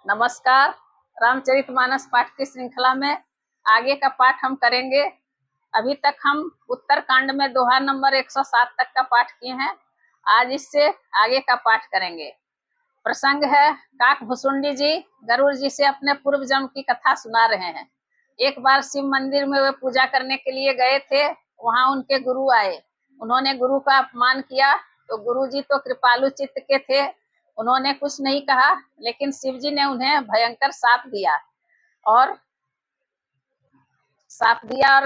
नमस्कार। रामचरितमानस पाठ की श्रृंखला में आगे का पाठ हम करेंगे। अभी तक हम उत्तरकांड में दोहा नंबर 107 तक का पाठ किए हैं। आज इससे आगे का पाठ करेंगे। प्रसंग है, काकभुसुंडी जी गरुड़ जी से अपने पूर्व जन्म की कथा सुना रहे हैं। एक बार शिव मंदिर में वे पूजा करने के लिए गए थे। वहां उनके गुरु आए। उन्होंने गुरु का अपमान किया तो गुरु जी तो कृपालु चित्त के थे, उन्होंने कुछ नहीं कहा, लेकिन शिव जी ने उन्हें भयंकर शाप दिया और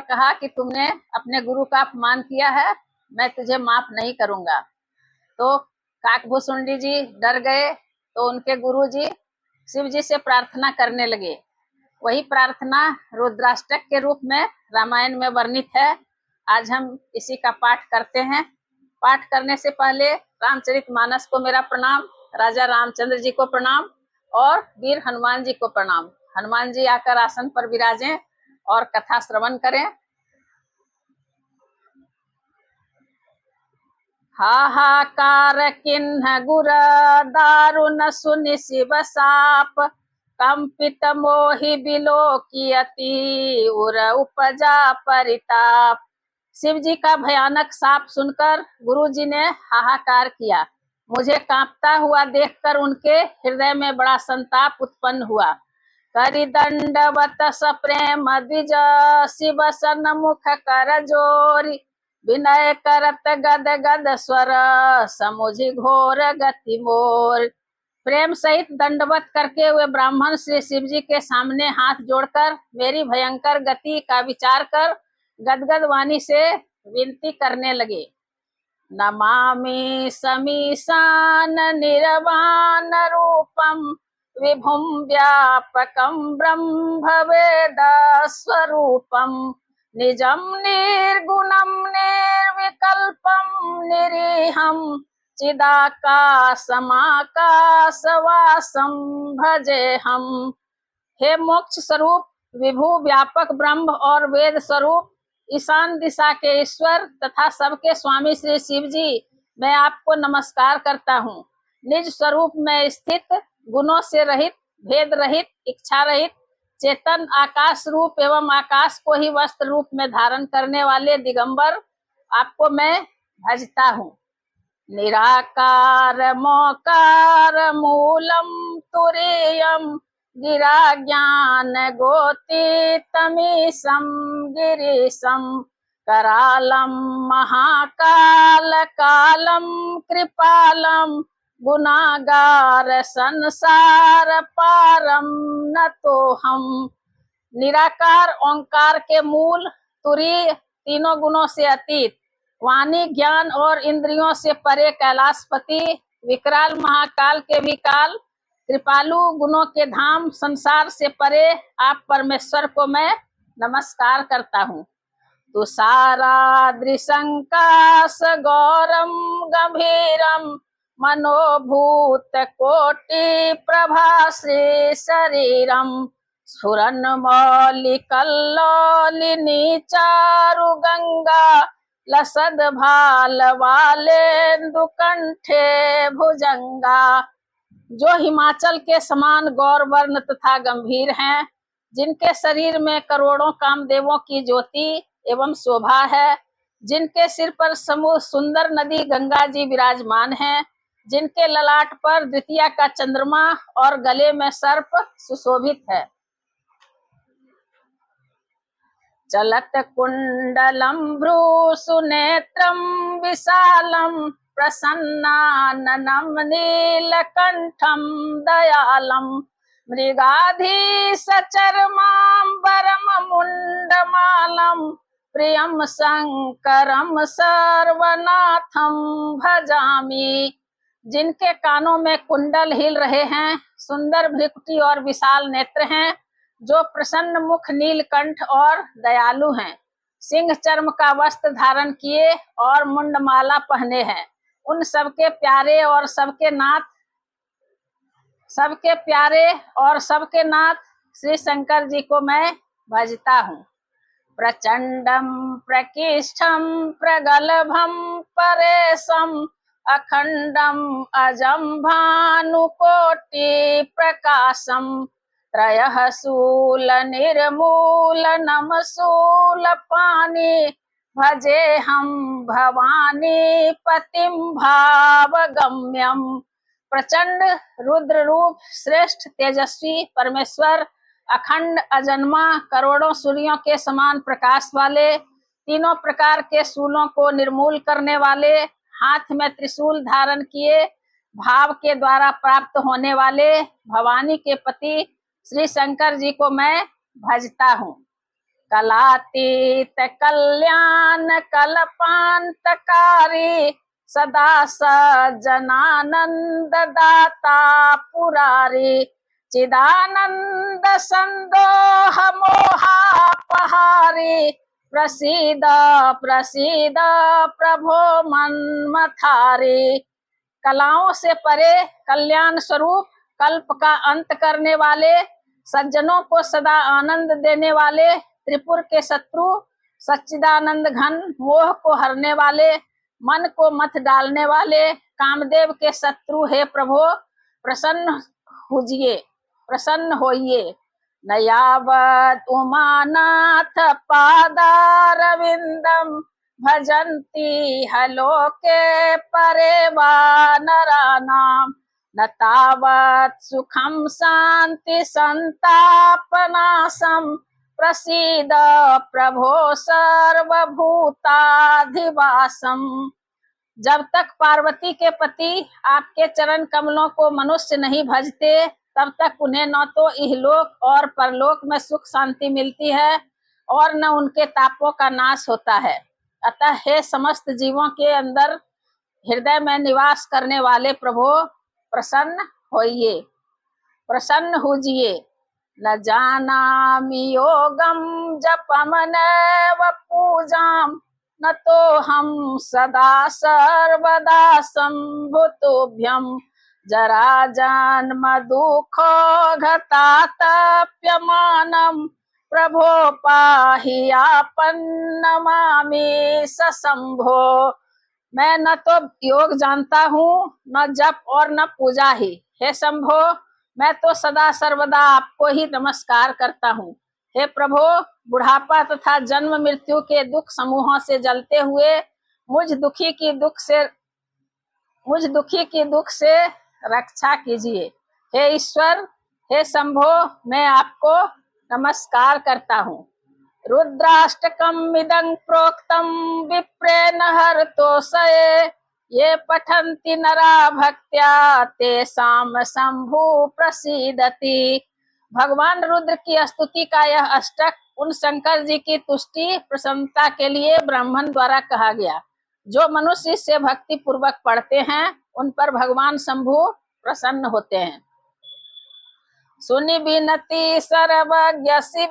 कहा कि तुमने अपने गुरु का अपमान किया है, मैं तुझे माफ नहीं करूंगा। तो काकभुसुंडी जी डर गए तो उनके गुरु जी शिव जी से प्रार्थना करने लगे। वही प्रार्थना रुद्राष्टक के रूप में रामायण में वर्णित है। आज हम इसी का पाठ करते हैं। पाठ करने से पहले रामचरितमानस को मेरा प्रणाम, राजा रामचंद्र जी को प्रणाम और वीर हनुमान जी को प्रणाम। हनुमान जी आकर आसन पर विराजें और कथा श्रवण करें। हाहाकार किन्ह गुर दारुण सुनि शिव साप, कंपित मोहि बिलोकियति उर उपजा परिताप। शिव जी का भयानक शाप सुनकर गुरु जी ने हाहाकार किया। मुझे कांपता हुआ देखकर उनके हृदय में बड़ा संताप उत्पन्न हुआ। करि दंडवत सप्रेम द्विज, शिव सन्मुख कर जोरी, विनय करत गद गद स्वर, समुझि घोर गति मोर। प्रेम सहित दंडवत करके वे ब्राह्मण श्री शिव जी के सामने हाथ जोड़कर मेरी भयंकर गति का विचार कर गदगद वाणी से विनती करने लगे। नमामि समीशान निर्वाण रूपम, विभुम व्यापकम ब्रह्म वेद स्वरूपम, निजम निर्गुणम निर्विकल्पम निरीहम, चिदाकाशमाकाशवासम भजेहम। हे मोक्ष स्वरूप, विभु व्यापक ब्रह्म और वेद स्वरूप, ईशान दिशा के ईश्वर तथा सबके स्वामी श्री शिव जी, मैं आपको नमस्कार करता हूँ। निज स्वरूप में स्थित, गुणों से रहित, भेद रहित, इच्छा रहित, चेतन आकाश रूप एवं आकाश को ही वस्त्र रूप में धारण करने वाले दिगंबर, आपको मैं भजता हूँ। निराकार मोकार मूलम तुरीयम, गिरा ज्ञान गोती तमीशम गिरीशम, करालम महाकाल कालम कृपालम, गुनागार संसार पारम न तो हम। निराकार ओंकार के मूल, तुरीय तीनों गुणों से अतीत, वाणी ज्ञान और इंद्रियों से परे कैलाशपति, विकराल महाकाल के भी काल, कृपालु गुणों के धाम, संसार से परे आप परमेश्वर को मैं नमस्कार करता हूँ। तुषाराद्रिशंकाश गौरम गंभीरम, मनोभूत कोटि प्रभा श्री शरीरम, स्फुरन मौलि कल्लोलिनी चारु गंगा, लसद भाल वालेन्दु कंठे भुजंगा। जो हिमाचल के समान गौर वर्ण तथा गंभीर हैं, जिनके शरीर में करोड़ों कामदेवों की ज्योति एवं शोभा है, जिनके सिर पर समूह सुंदर नदी गंगा जी विराजमान हैं, जिनके ललाट पर द्वितीया का चंद्रमा और गले में सर्प सुशोभित है। चलत कुंडलम भ्रूसुनेत्रम विशालम, प्रसन्नाननम नीलकंठम दयालम, मृगाधीश चर्मांबरम मुंडमालम, प्रियम शंकरम सर्वनाथम भजामि। जिनके कानों में कुंडल हिल रहे हैं, सुंदर भ्रिकुटी और विशाल नेत्र हैं, जो प्रसन्न मुख, नीलकंठ और दयालु हैं, सिंह चर्म का वस्त्र धारण किए और मुंडमाला पहने हैं, उन सबके प्यारे और सबके नाथ श्री शंकर जी को मैं भजता हूँ। प्रचंडम प्रकिष्ठम प्रगल्भम परेशम, अखंडम अजम भानुकोटि प्रकाशम त्रयः शूल निर्मूलनम शूल पानी भजे हम भवानी पतिम भावगम्यम। प्रचंड रुद्र रूप श्रेष्ठ तेजस्वी परमेश्वर, अखंड अजन्मा करोड़ों सूर्यों के समान प्रकाश वाले, तीनों प्रकार के शूलों को निर्मूल करने वाले, हाथ में त्रिशूल धारण किए भाव के द्वारा प्राप्त होने वाले भवानी के पति श्री शंकर जी को मैं भजता हूँ। कलातीत कल्याण कल्पांतकारी सदा सज्जनानंद दाता पुरारी चिदानंद संदोह मोहापहारी प्रसीद प्रसीद प्रभो मन्मथारी। कलाओं से परे कल्याण स्वरूप, कल्प का अंत करने वाले, सज्जनों को सदा आनंद देने वाले, त्रिपुर के शत्रु, सच्चिदानंद घन मोह को हरने वाले, मन को मत डालने वाले, कामदेव के शत्रु हे प्रभु प्रसन्न होइए। नयावत उमानाथ पादारविंदम भजन्ति हलोके परे वानरानाम न तावत सुखम शांति संतापनाशम प्रसीद प्रभो सर्वभूताधिवासम। जब तक पार्वती के पति आपके चरण कमलों को मनुष्य नहीं भजते, तब तक उन्हें न तो इहलोक और परलोक में सुख शांति मिलती है और न उनके तापों का नाश होता है। अतः हे समस्त जीवों के अंदर हृदय में निवास करने वाले प्रभु प्रसन्न होइए, प्रसन्न होजिए। न जानामि योगम जपम नैव पूजाम न तो हम सदा सर्वदा संभुतोभ्यम जरा जन्म दुखो घतातप्यमानम प्रभो पाहि आपन नमामि सशंभो। मैं न तो योग जानता हूँ, न जप और न पूजा ही। हे शंभो, मैं तो सदा सर्वदा आपको ही नमस्कार करता हूँ। हे प्रभो, बुढ़ापा तथा जन्म मृत्यु के दुख समूहों से जलते हुए मुझ दुखी की दुख से रक्षा कीजिए। हे ईश्वर, हे शंभो, मैं आपको नमस्कार करता हूँ। रुद्राष्टकम इदं प्रोक्तम विप्रेण हरतोषये ये पठन्ति नरा भक्त्या तेषां शंभु प्रसीदति। भगवान रुद्र की स्तुति का यह अष्टक उन शंकर जी की तुष्टि प्रसन्नता के लिए ब्राह्मण द्वारा कहा गया। जो मनुष्य इससे भक्ति पूर्वक पढ़ते हैं उन पर भगवान शंभु प्रसन्न होते हैं। सुनि बिनती सर्वज्ञ शिव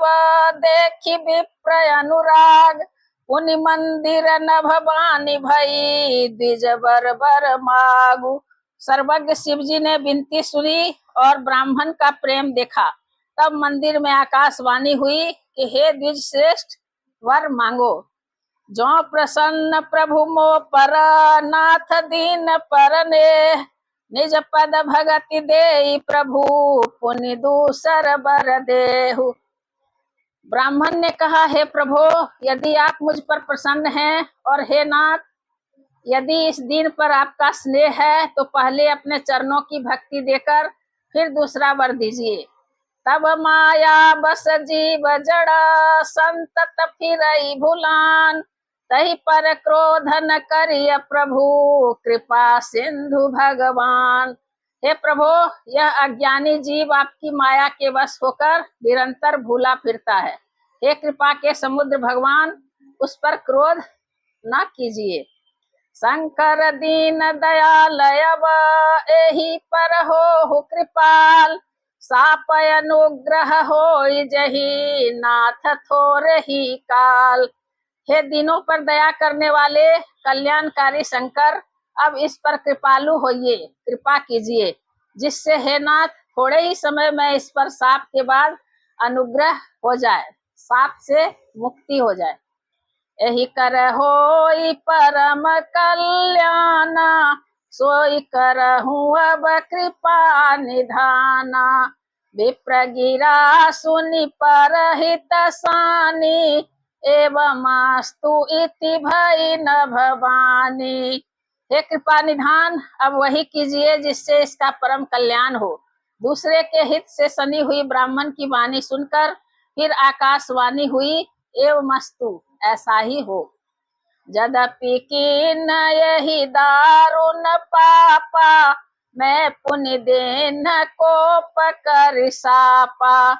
देखि विप्रय अनुराग पुनि मंदिर न भवानी भई द्विज बर बर मागु। सर्वज्ञ शिव जी ने विनती सुनी और ब्राह्मण का प्रेम देखा। तब मंदिर में आकाशवाणी हुई कि हे द्विज श्रेष्ठ, वर मांगो। जो प्रसन्न प्रभु मो पर नाथ दीन परने निज पद भगति देई प्रभु पुनि दूसर बर देहु। ब्राह्मण ने कहा, हे प्रभु, यदि आप मुझ पर प्रसन्न हैं और हे नाथ, यदि इस दिन पर आपका स्नेह है तो पहले अपने चरणों की भक्ति देकर फिर दूसरा वर दीजिए। तब माया बस जीव जड़ा संतत फिरई भुलान तही पर क्रोध न करिय प्रभु कृपा सिंधु भगवान। हे प्रभु, यह अज्ञानी जीव आपकी माया के वश होकर निरंतर भूला फिरता है। हे कृपा के समुद्र भगवान, उस पर क्रोध न कीजिए। शंकर दीन दयालयव एहि पर हो कृपाल सापय अनुग्रह होई जही नाथ थोरे ही काल। हे दिनों पर दया करने वाले कल्याणकारी शंकर, अब इस पर कृपालु होइए, कृपा कीजिए, जिससे हे नाथ थोड़े ही समय में इस पर शाप के बाद अनुग्रह हो जाए, शाप से मुक्ति हो जाए। यही कर होई परम कल्याण सोई करहूँ अब कृपा निधाना। विप्र गिरा सुनि परहित सानी, एवमास्तु इति भई न भवानी। हे कृपा निधान, अब वही कीजिए जिससे इसका परम कल्याण हो। दूसरे के हित से सनी हुई ब्राह्मण की वाणी सुनकर फिर आकाशवाणी हुई, एवमस्तु, ऐसा ही हो। यद्यपि कीन यही दारुण पापा, मैं पुण्य देन कोप कर सापा।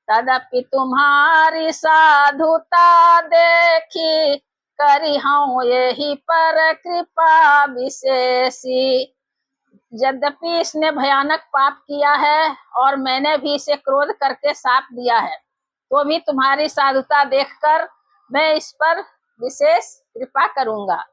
तदपि तुम्हारी साधुता देखी, करी हूँ यही पर कृपा विशेषी। यद्यपि इसने भयानक पाप किया है और मैंने भी इसे क्रोध करके शाप दिया है, तो भी तुम्हारी साधुता देखकर मैं इस पर विशेष कृपा करूंगा।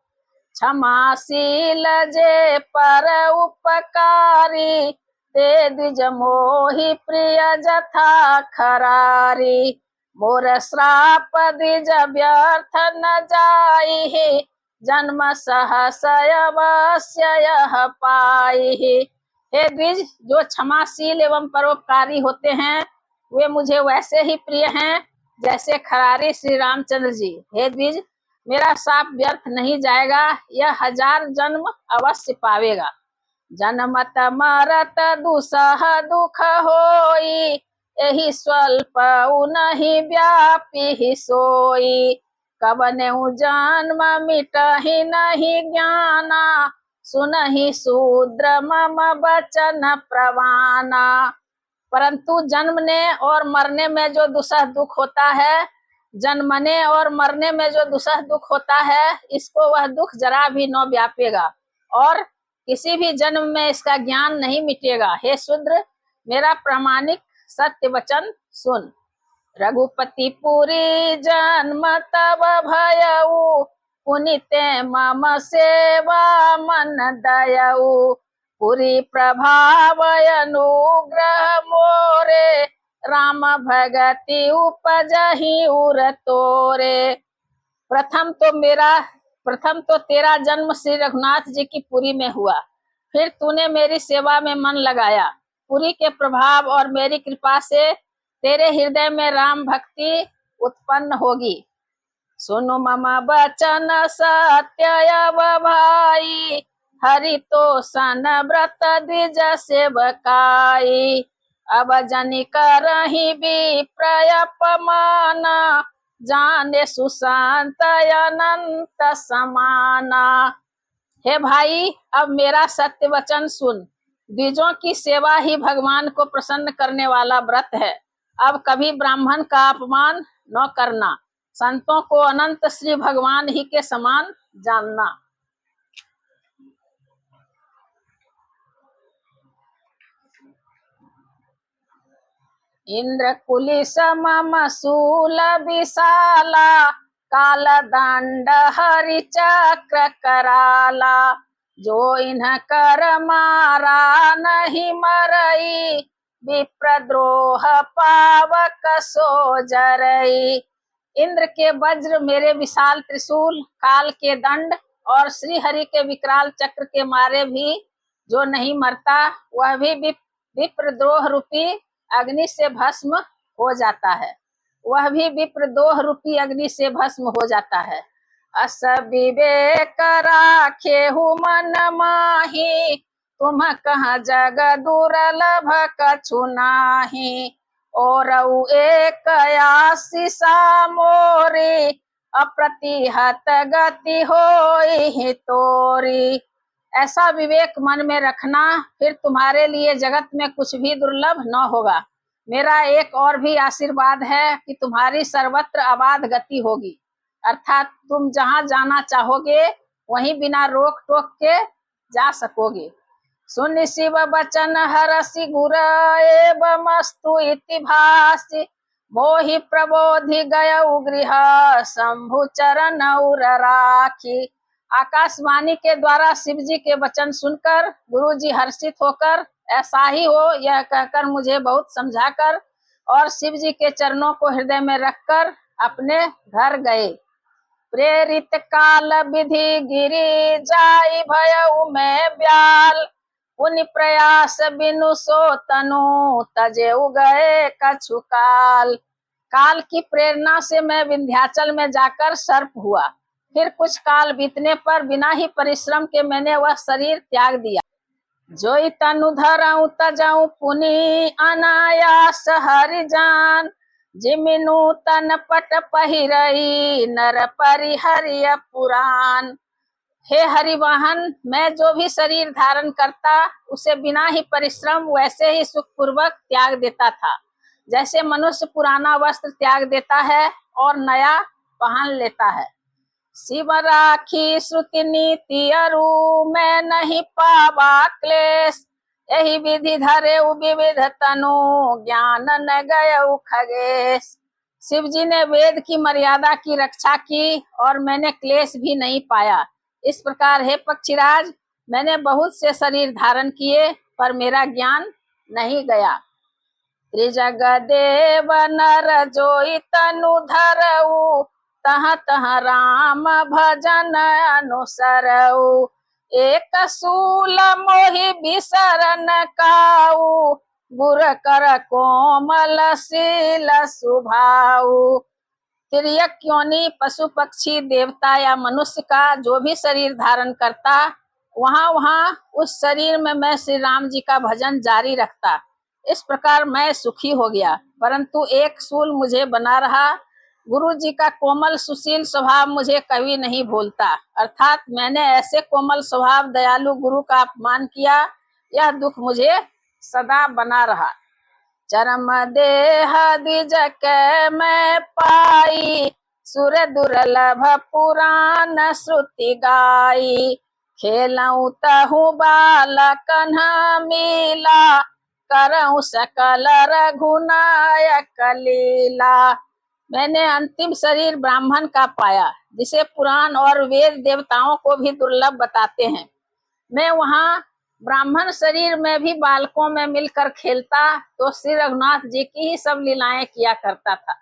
क्षमाशील जे पर उपकारी, ते द्विज मोहि प्रिय जथा खरारी। मोर श्राप द्विज व्यर्थ न जाई, जन्म सहसय अवश्य यह पाई। हे द्विज, जो क्षमाशील एवं परोपकारी होते हैं वे मुझे वैसे ही प्रिय हैं जैसे खरारी श्री रामचंद्र जी। हे द्विज, मेरा शाप व्यर्थ नहीं जाएगा, यह 1000 जन्म अवश्य पावेगा। जन्मत मरत दुसह दुख होई, यही स्वल्प नहीं व्यापी सोई। कबनेउ जन्म मिटहि नहीं ज्ञाना, सुनहि शूद्र मम बचन प्रवाना। परंतु जन्मने और मरने में जो दुसह दुख होता है, जन्मने और मरने में जो दुसह दुख होता है, इसको वह दुख जरा भी न व्यापेगा और किसी भी जन्म में इसका ज्ञान नहीं मिटेगा। हे शूद्र, मेरा प्रामाणिक सत्य वचन सुन। रघुपति पुरी जन्म तब भयऊ, पुनिते मम सेवा मन दयऊ। पुरी प्रभाव अनुग्रह मोरे, राम भगति उपजहि उर तोरे। प्रथम तो तेरा जन्म श्री रघुनाथ जी की पुरी में हुआ, फिर तूने मेरी सेवा में मन लगाया। पुरी के प्रभाव और मेरी कृपा से तेरे हृदय में राम भक्ति उत्पन्न होगी। सुनो मम बचन सत्य भाई, हरि तो सन व्रत द्विज सेवकाई। अब जनि करहि विप्रयपमान, जाने सुशांत अनंत समाना। हे भाई, अब मेरा सत्य वचन सुन। द्विजों की सेवा ही भगवान को प्रसन्न करने वाला व्रत है। अब कभी ब्राह्मण का अपमान न करना, संतों को अनंत श्री भगवान ही के समान जानना। इंद्र कुलिस मम शूल विशाला, काल दंड हरि चक्र कराला। जो इन्ह कर मारा नहीं मरई, विप्रद्रोह पावक सो जरई। इंद्र के वज्र मेरे विशाल त्रिशूल, काल के दंड और श्री हरि के विकराल चक्र के मारे भी जो नहीं मरता, वह भी विप्रद्रोह रूपी अग्नि से भस्म हो जाता है। वह भी विप्रद्रोह रूपी अग्नि से भस्म हो जाता है। अस विवेक राखेहु मन माही, तुम कहाँ जग दुर्लभ कछु नाही। और एक आशीषा मोरी, अप्रतिहत गति होई तोरी। ऐसा विवेक मन में रखना, फिर तुम्हारे लिए जगत में कुछ भी दुर्लभ न होगा। मेरा एक और भी आशीर्वाद है कि तुम्हारी सर्वत्र अबाध गति होगी, अर्थात तुम जहाँ जाना चाहोगे वहीं बिना रोक टोक के जा सकोगे। सुनि शिव बचन हरसि गुर एवमस्तु इति भासि, मोहि प्रबोधि गयउ गृह शंभु चरण उर राखी। आकाशवाणी के द्वारा शिव जी के वचन सुनकर गुरु जी हर्षित होकर ऐसा ही हो यह कहकर मुझे बहुत समझाकर और शिव जी के चरणों को हृदय में रखकर अपने घर गए। प्रेरित काल विधि गिरी जाई भयउ में ब्याल। पुनि प्रयास बिनु सो तनु तजे उगए कछु काल। काल की प्रेरणा से मैं विंध्याचल में जाकर सर्प हुआ। फिर कुछ काल बीतने पर बिना ही परिश्रम के मैंने वह शरीर त्याग दिया। जोई तनु धरऊं तजऊं पुनि अनायास हरि जान। जिमिनु तन पट पहिरई नर परिहरिय पुराण। हे हरिवाहन, मैं जो भी शरीर धारण करता उसे बिना ही परिश्रम वैसे ही सुखपूर्वक त्याग देता था, जैसे मनुष्य पुराना वस्त्र त्याग देता है और नया पहन लेता है। शिव राखी श्रुति नीति अरु मैं नहीं पावा क्लेश। यही विधि धरे विविध तनु ज्ञान न गय खगेश। शिव जी ने वेद की मर्यादा की रक्षा की और मैंने क्लेश भी नहीं पाया। इस प्रकार हे पक्षीराज, मैंने बहुत से शरीर धारण किए पर मेरा ज्ञान नहीं गया। त्रिजग देव नर जोई तनु धरऊ तह तह राम भजन अनुसरऊ। एक सूल मोहि बिसरन काऊ गुर कर कोमल शील सुभाऊ। तिर्यक योनि पशु पक्षी देवता या मनुष्य का जो भी शरीर धारण करता, वहां उस शरीर में मैं श्री राम जी का भजन जारी रखता। इस प्रकार मैं सुखी हो गया, परंतु एक सूल मुझे बना रहा। गुरु जी का कोमल सुशील स्वभाव मुझे कभी नहीं भूलता, अर्थात मैंने ऐसे कोमल स्वभाव दयालु गुरु का अपमान किया, यह दुख मुझे सदा बना रहा। चरम देह द्विज के मैं पाई सुर दुर्लभ पुराण श्रुति गाई। खेलऊं तहु बाल कन्हा मीला करऊं सकल रघुनायक लीला। मैंने अंतिम शरीर ब्राह्मण का पाया, जिसे पुराण और वेद देवताओं को भी दुर्लभ बताते हैं। मैं वहां ब्राह्मण शरीर में भी बालकों में मिलकर खेलता तो श्री रघुनाथ जी की ही सब लीलाएं किया करता था।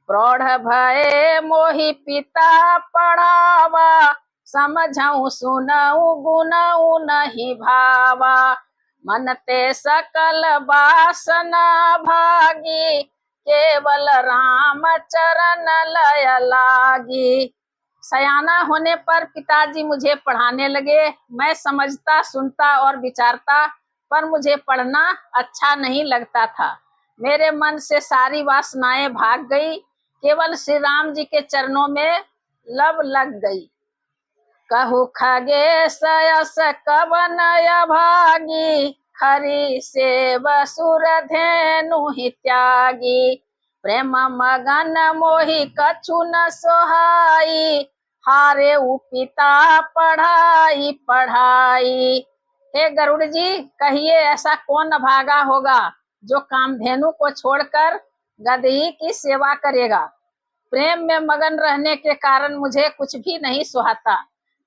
प्रौढ़ भये मोहि पिता पढ़ावा समझऊं सुनऊं गुनऊं नहीं भावा। मन ते सकल वासना भागी केवल राम चरण लय लागी। सयाना होने पर पिताजी मुझे पढ़ाने लगे। मैं समझता, सुनता और विचारता, पर मुझे पढ़ना अच्छा नहीं लगता था। मेरे मन से सारी वासनाएं भाग गई, केवल श्री राम जी के चरणों में लब लग गई। कहु खगेश यस कवन भागी हरि सेव सुर धेनु ही त्यागी। प्रेम मगन मोहि कछु न सोहाई हारे पिता पढ़ाई पढ़ाई। हे गरुड़ जी, कहिए ऐसा कौन अभागा होगा जो कामधेनु को छोड़कर गदही की सेवा करेगा। प्रेम में मगन रहने के कारण मुझे कुछ भी नहीं सुहाता।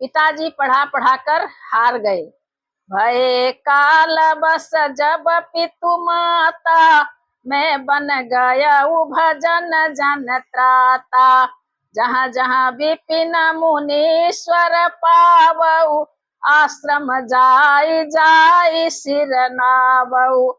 पिताजी पढ़ा पढ़ाकर हार गए। भये काल बस जब पितु माता मैं बन गया भजन जन त्राता। जहाँ जहाँ विपिन मुनीश्वर पावऊ आश्रम जाई जाई सिर नावऊ।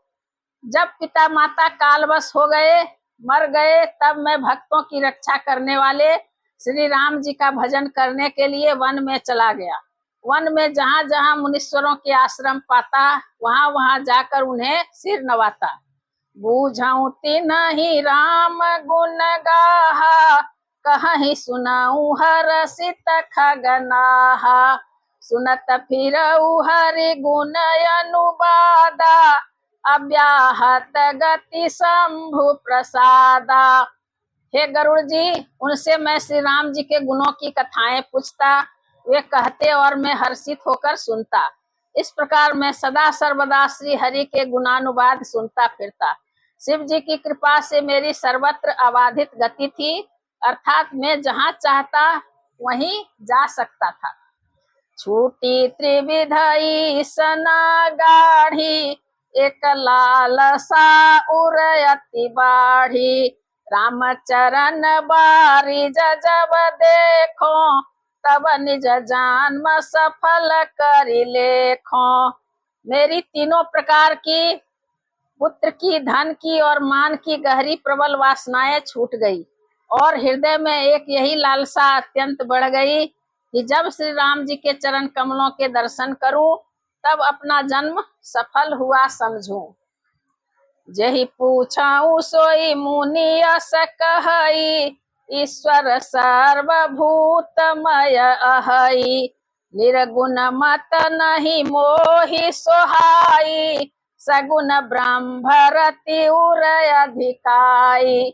जब पिता माता कालवश हो गए, मर गए, तब मैं भक्तों की रक्षा करने वाले श्री राम जी का भजन करने के लिए वन में चला गया। वन में जहाँ जहाँ मुनीश्वरों के आश्रम पाता, वहां वहां जाकर उन्हें सिर नवाता। बूझऊं तिन्हि राम गुण गाहा कहीं सुनाऊं हरसित खगनाहा। सुनत फिरऊ हरि गुण अनुवादा अव्याहत गति शंभु प्रसादा। हे गरुड़ जी, उनसे मैं श्री राम जी के गुणों की कथाएं पूछता, वे कहते और मैं हर्षित होकर सुनता। इस प्रकार मैं सदा सर्वदा श्री हरि के गुणानुवाद सुनता फिरता। शिव जी की कृपा से मेरी सर्वत्र अबाधित गति थी, अर्थात मैं जहाँ चाहता वहीं जा सकता था। छूटी त्रिविधई सना गाढ़ी एक लाल सा उरयति बाढ़ी। रामचरण बारी जब देखो, तब निज जन्म सफल करि लेखो। मेरी तीनों प्रकार की, पुत्र की, धन की और मान की गहरी प्रबल वासनाएं छूट गई और हृदय में एक यही लालसा अत्यंत बढ़ गई कि जब श्री राम जी के चरण कमलों के दर्शन करूं तब अपना जन्म सफल हुआ समझूं। जेहि पूछाऊं सोई मुनि यस कहई, ईश्वर सर्वभूतमय अहई। निर्गुण मत नहीं मोहि सोहाई, सगुण ब्रह्म भरति उर अधिकाई।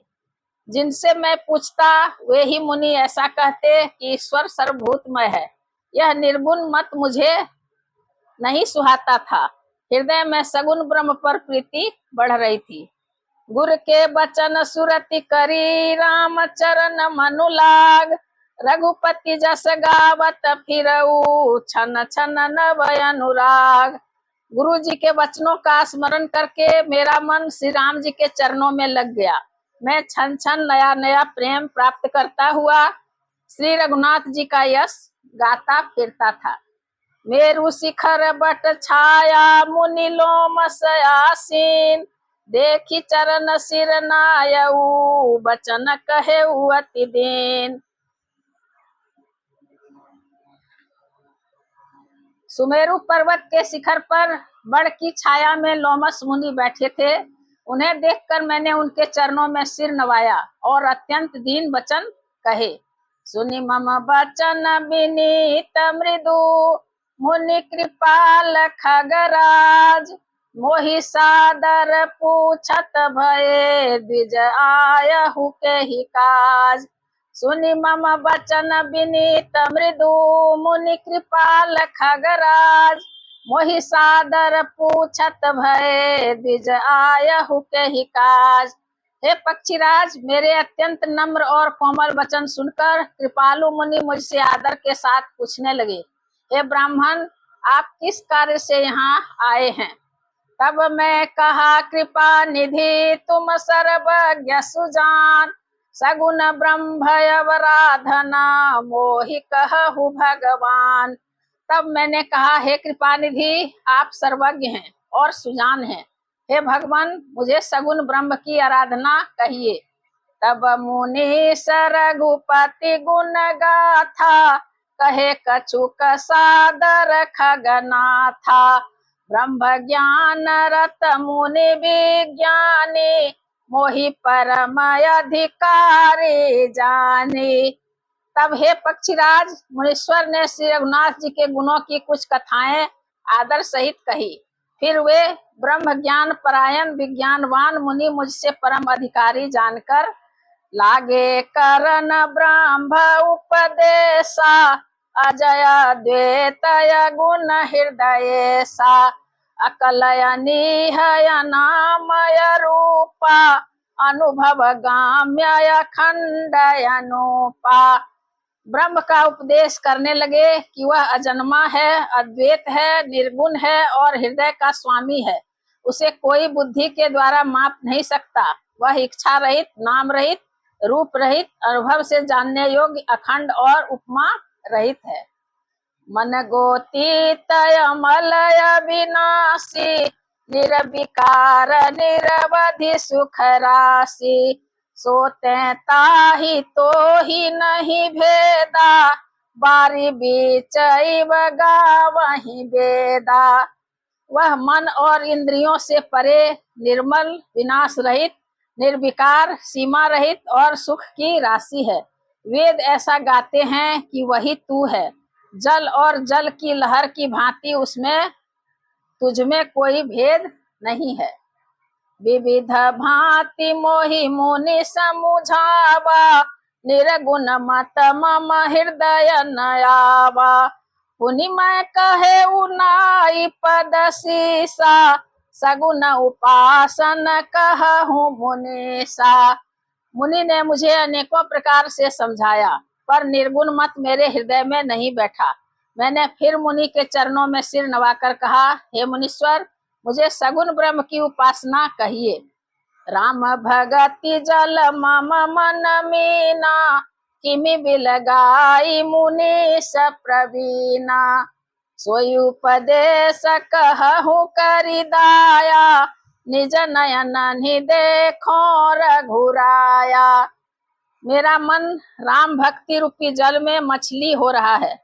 जिनसे मैं पूछता वे ही मुनि ऐसा कहते कि ईश्वर सर्वभूतमय है। यह निर्गुण मत मुझे नहीं सुहाता था। हृदय में सगुण ब्रह्म पर प्रीति बढ़ रही थी। गुरु के बचन सुरति करी, राम चरण मनु लाग। रघुपति जस गावत फिरऊ, छन छन नव अनुराग। गुरु जी के वचनों का स्मरण करके मेरा मन श्री राम जी के चरणों में लग गया। मैं छन छन नया नया प्रेम प्राप्त करता हुआ श्री रघुनाथ जी का यश गाता फिरता था। मेरु शिखर बट छाया, मुनि लोम आसीन। देखी चरण सिर नायऊ, बचन कहे अति दीन। सुमेरु पर्वत के शिखर पर बड़ की छाया में लोमस मुनि बैठे थे। उन्हें देखकर मैंने उनके चरणों में सिर नवाया और अत्यंत दीन वचन कहे। सुनि मम बचन विनीत मृदु, मुनि कृपाल खगराज। मोहि सादर पूछत भये, द्विज आयहु के ही काज। सुनि मम बचन विनीत मृदु, मुनि कृपाल खगराज। मोहि सादर पूछत भये, द्विज आयहु के ही काज। हे पक्षीराज, मेरे अत्यंत नम्र और कोमल वचन सुनकर कृपालु मुनि मुझसे आदर के साथ पूछने लगे, हे ब्राह्मण, आप किस कार्य से यहाँ आए हैं? तब मैं कहा, कृपा निधि तुम सर्वज्ञ सुजान। सगुण ब्रह्म अवराधना, मोहि कहु भगवान। तब मैंने कहा, हे कृपा निधि, आप सर्वज्ञ हैं और सुजान हैं। हे भगवान, मुझे सगुण ब्रह्म की आराधना कहिए। तब मुनि रघुपति गुण गाथा, कहे कछुक सादर खगनाथा। ब्रह्म ज्ञान रत मुनि विज्ञानी, मोहि परम अधिकारी जानी। तब हे पक्षीराज, मुनीश्वर ने श्री रघुनाथ जी के गुणों की कुछ कथाएं आदर सहित कही। फिर वे ब्रह्म ज्ञान परायण विज्ञानवान मुनि मुझसे परम अधिकारी जानकर लागे करन ब्रह्म उपदेशा। अजय द्वैतय गुण हृदय सा, अकलय निहय नामय रूपा। अनुभव गाम्य अखंडय अनुपा। ब्रह्म का उपदेश करने लगे कि वह अजन्मा है, अद्वैत है, निर्गुण है और हृदय का स्वामी है। उसे कोई बुद्धि के द्वारा माप नहीं सकता। वह इच्छा रहित, नाम रहित, रूप रहित, अनुभव से जानने योग्य, अखंड और उपमा रहित है। मन गोतीत अमलय विनाशी, निर्विकार निरवधि सुख राशि। सोते ताहि तो ही नहीं भेदा, बारी बीच गावहि बेदा। वह मन और इंद्रियों से परे, निर्मल, विनाश रहित, निर्विकार, सीमा रहित और सुख की राशि है। वेद ऐसा गाते हैं कि वही तू है। जल और जल की लहर की भांति उसमें तुझमें कोई भेद नहीं है। विविध भांति मोहि मुनि समुझावा, निर्गुण मत मम हृदय नयावा। पुनि मैं कहे उनाई पद सीसा, सगुण उपासन कहूँ मुनीसा। मुनि ने मुझे अनेकों प्रकार से समझाया, पर निर्गुण मत मेरे हृदय में नहीं बैठा। मैंने फिर मुनि के चरणों में सिर नवाकर कहा, हे मुनीश्वर, मुझे सगुण ब्रह्म की उपासना कहिए। राम भगति जल मम मन मीना, किमि बिलगाई मुनीश प्रवीणा। सोई उपदेश कहु करि दाया, निज नयन ही देखो रघुराया। मेरा मन राम भक्ति रूपी जल में मछली हो रहा है,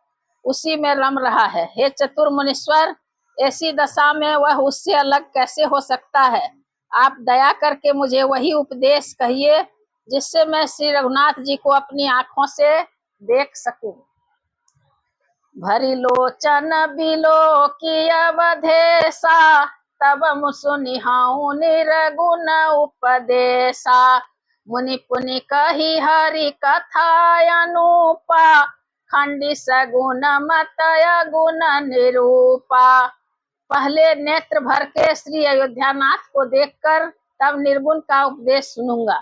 उसी में रम रहा है। हे चतुर मुनीश्वर, ऐसी दशा में वह उससे अलग कैसे हो सकता है। आप दया करके मुझे वही उपदेश कहिए जिससे मैं श्री रघुनाथ जी को अपनी आंखों से देख सकूं। भरी लोचन बिलो की अवधेशा, तब मुसुनिहाऊं निर्गुण उपदेशा। मुनि पुनि कही हरि कथा अनुपा, खंडी सगुण मत गुण निरूपा। पहले नेत्र भर के श्री अयोध्यानाथ को देखकर तब निर्गुण का उपदेश सुनूंगा।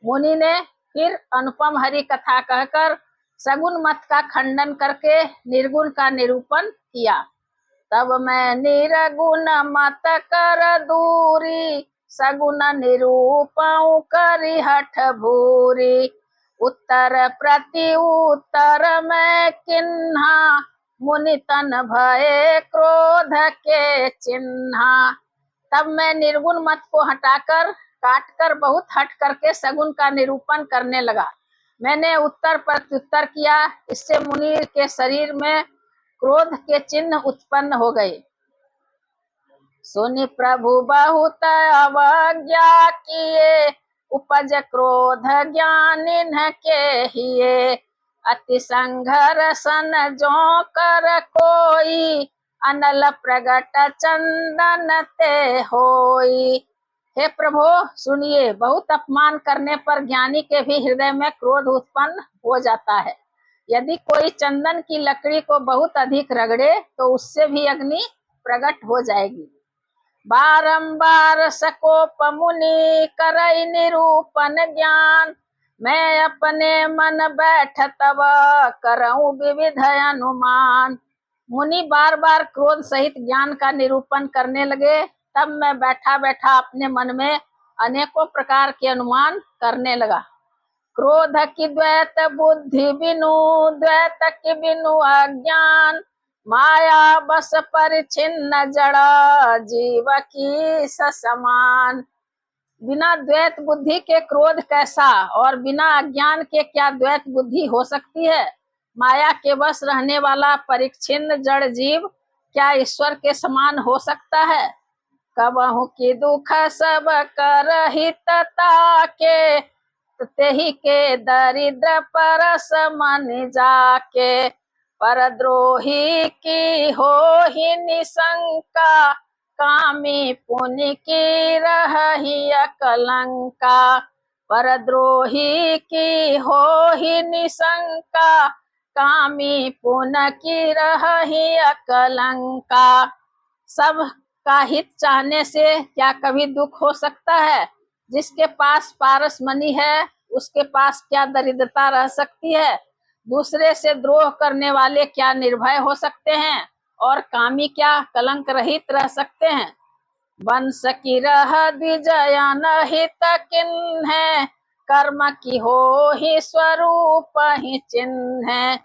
मुनि ने फिर अनुपम हरि कथा कहकर सगुण मत का खंडन करके निर्गुण का निरूपण किया। तब मैं निर्गुण मत कर दूरी, सगुण निरूपऊ करि हठ भूरी। उत्तर प्रति उत्तर मैं किन्हा, मुनि तन भये क्रोध के चिन्हा। तब मैं निर्गुण मत को हटाकर काटकर बहुत हट करके सगुण का निरूपण करने लगा। मैंने उत्तर प्रत्युत्तर किया, इससे मुनि के शरीर में क्रोध के चिन्ह उत्पन्न हो गए। सुनि प्रभु बहुत अवज्ञा किए, उपज क्रोध ज्ञान इनके हिए। अति संघर्षण जो कर कोई, अनल प्रगट चंदन ते होई। हे प्रभु सुनिए, बहुत अपमान करने पर ज्ञानी के भी हृदय में क्रोध उत्पन्न हो जाता है। यदि कोई चंदन की लकड़ी को बहुत अधिक रगड़े तो उससे भी अग्नि प्रकट हो जाएगी। बारंबार सकोप मुनि करई निरूपण ज्ञान, मैं अपने मन बैठ तब करऊं विविध अनुमान। मुनि बार बार क्रोध सहित ज्ञान का निरूपण करने लगे, तब मैं बैठा बैठा अपने मन में अनेकों प्रकार के अनुमान करने लगा। क्रोध की द्वैत बुद्धि बिनु, द्वैत की बिनु अज्ञान, माया बस परिचिन्न जड़ जीव की समान। बिना द्वैत बुद्धि के क्रोध कैसा, और बिना अज्ञान के क्या द्वैत बुद्धि हो सकती है। माया के बस रहने वाला परिच्छिन्न जड़ जीव क्या ईश्वर के समान हो सकता है। कबहु की दुख सब कर हितता के, तेहि के दरिद्र परस मन जाके। परद्रोही की हो ही निशंका, कामी पुनि की रही अकलंका। परद्रोही की हो ही निशंका, कामी पुनि की रही अकलंका। सब का हित चाहने से क्या कभी दुख हो सकता है। जिसके पास पारस मणि है, उसके पास क्या दरिद्रता रह सकती है। दूसरे से द्रोह करने वाले क्या निर्भय हो सकते हैं, और कामी क्या कलंक रहित रह सकते हैं। वंश की रह द्विजयन हित किन्ह, कर्म की हो ही स्वरूप ही चिन्ह।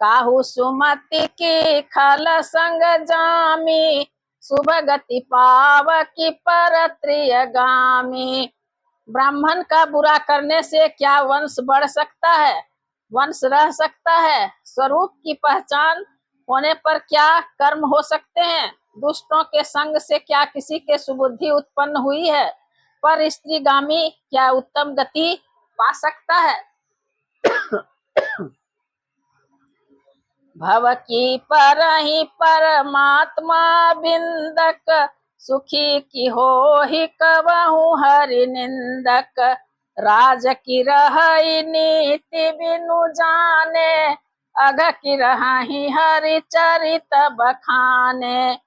काहू सुमति की खल संग जामी, शुभ गति पाव की परत्रियगामी। ब्राह्मण का बुरा करने से क्या वंश बढ़ सकता है, वंश रह सकता है। स्वरूप की पहचान होने पर क्या कर्म हो सकते हैं। दुष्टों के संग से क्या किसी के सुबुद्धि उत्पन्न हुई है, पर स्त्रीगामी क्या उत्तम गति पा सकता है। भव की परहि परमात्मा बिंदक, सुखी की हो ही कबहु हरि निंदक। राज की रही नीति बिनु जाने, अघ की रही हरि चरित बखाने।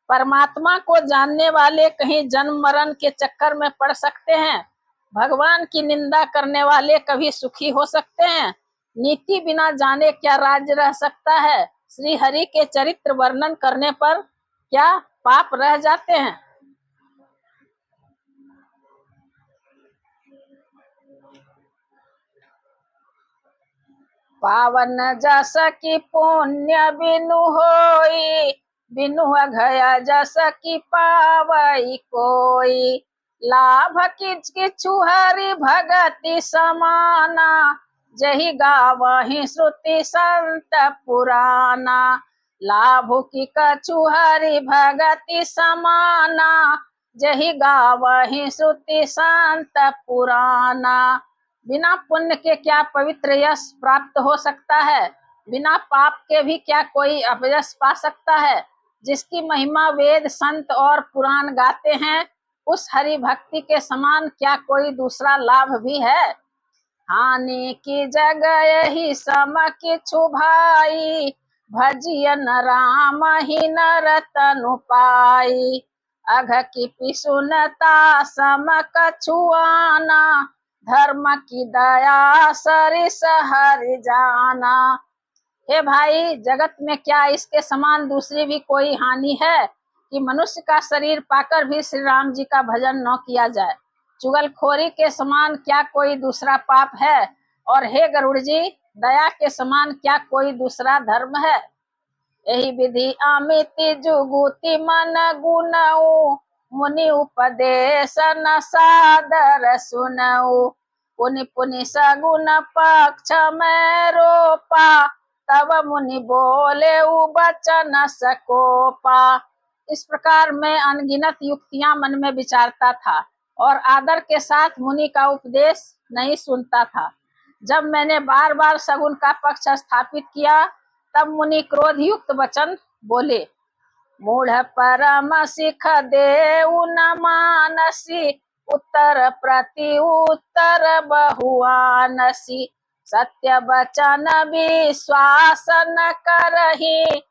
परमात्मा को जानने वाले कहीं जन्म मरण के चक्कर में पड़ सकते हैं। भगवान की निंदा करने वाले कभी सुखी हो सकते हैं। नीति बिना जाने क्या राज्य रह सकता है। श्री हरि के चरित्र वर्णन करने पर क्या पाप रह जाते हैं। पावन जस की पुण्य बिनु होई, बिनु अघय जस की पावई कोई। लाभ किच किछु हरि भगति समाना, जहि गावहि श्रुति संत पुराना। लाभ की कछु हरि भगति समाना, जहि गावहि श्रुति संत पुराना। बिना पुण्य के क्या पवित्र यश प्राप्त हो सकता है? बिना पाप के भी क्या कोई अपयश पा सकता है? जिसकी महिमा वेद संत और पुराण गाते हैं, उस हरि भक्ति के समान क्या कोई दूसरा लाभ भी है? हानि की जगह यही सम किछु भाई, भजियन राम ही नर तनु पाई। अघ की पिसुनता सम कछु आना, धर्म की दया सरिस हरि जाना। हे भाई, जगत में क्या इसके समान दूसरी भी कोई हानि है कि मनुष्य का शरीर पाकर भी श्री राम जी का भजन न किया जाए? चुगलखोरी के समान क्या कोई दूसरा पाप है? और हे गरुड़ जी, दया के समान क्या कोई दूसरा धर्म है? यही विधि अमिति जुगुति मन गुनऊ, मुनि उपदेश न सादर सुनऊ। पुनि पुनि सगुन पक्ष में रोपा, तब मुनि बोले बचन सकोपा। इस प्रकार मैं अनगिनत युक्तियां मन में विचारता था और आदर के साथ मुनि का उपदेश नहीं सुनता था। जब मैंने बार बार सगुन का पक्ष स्थापित किया, तब मुनि क्रोध युक्त वचन बोले। मूढ़ परम सिख देउ न मानसी, उत्तर प्रति उत्तर बहुआनसी। सत्य वचन विश्वास न करही,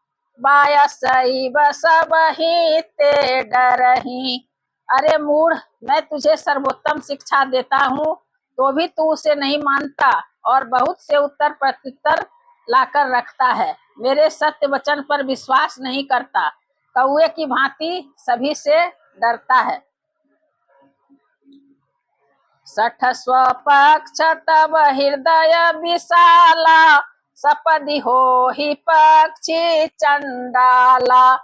बायसई सबहि ते डरही। अरे मूढ़, मैं तुझे सर्वोत्तम शिक्षा देता हूँ तो भी तू उसे नहीं मानता और बहुत से उत्तर प्रत्युत्तर लाकर रखता है। मेरे सत्य वचन पर विश्वास नहीं करता, कौए की भांति सभी से डरता है। सठ स्वपक्ष तब हृदय विशाला, सपदि होहि पक्षी चंडाला।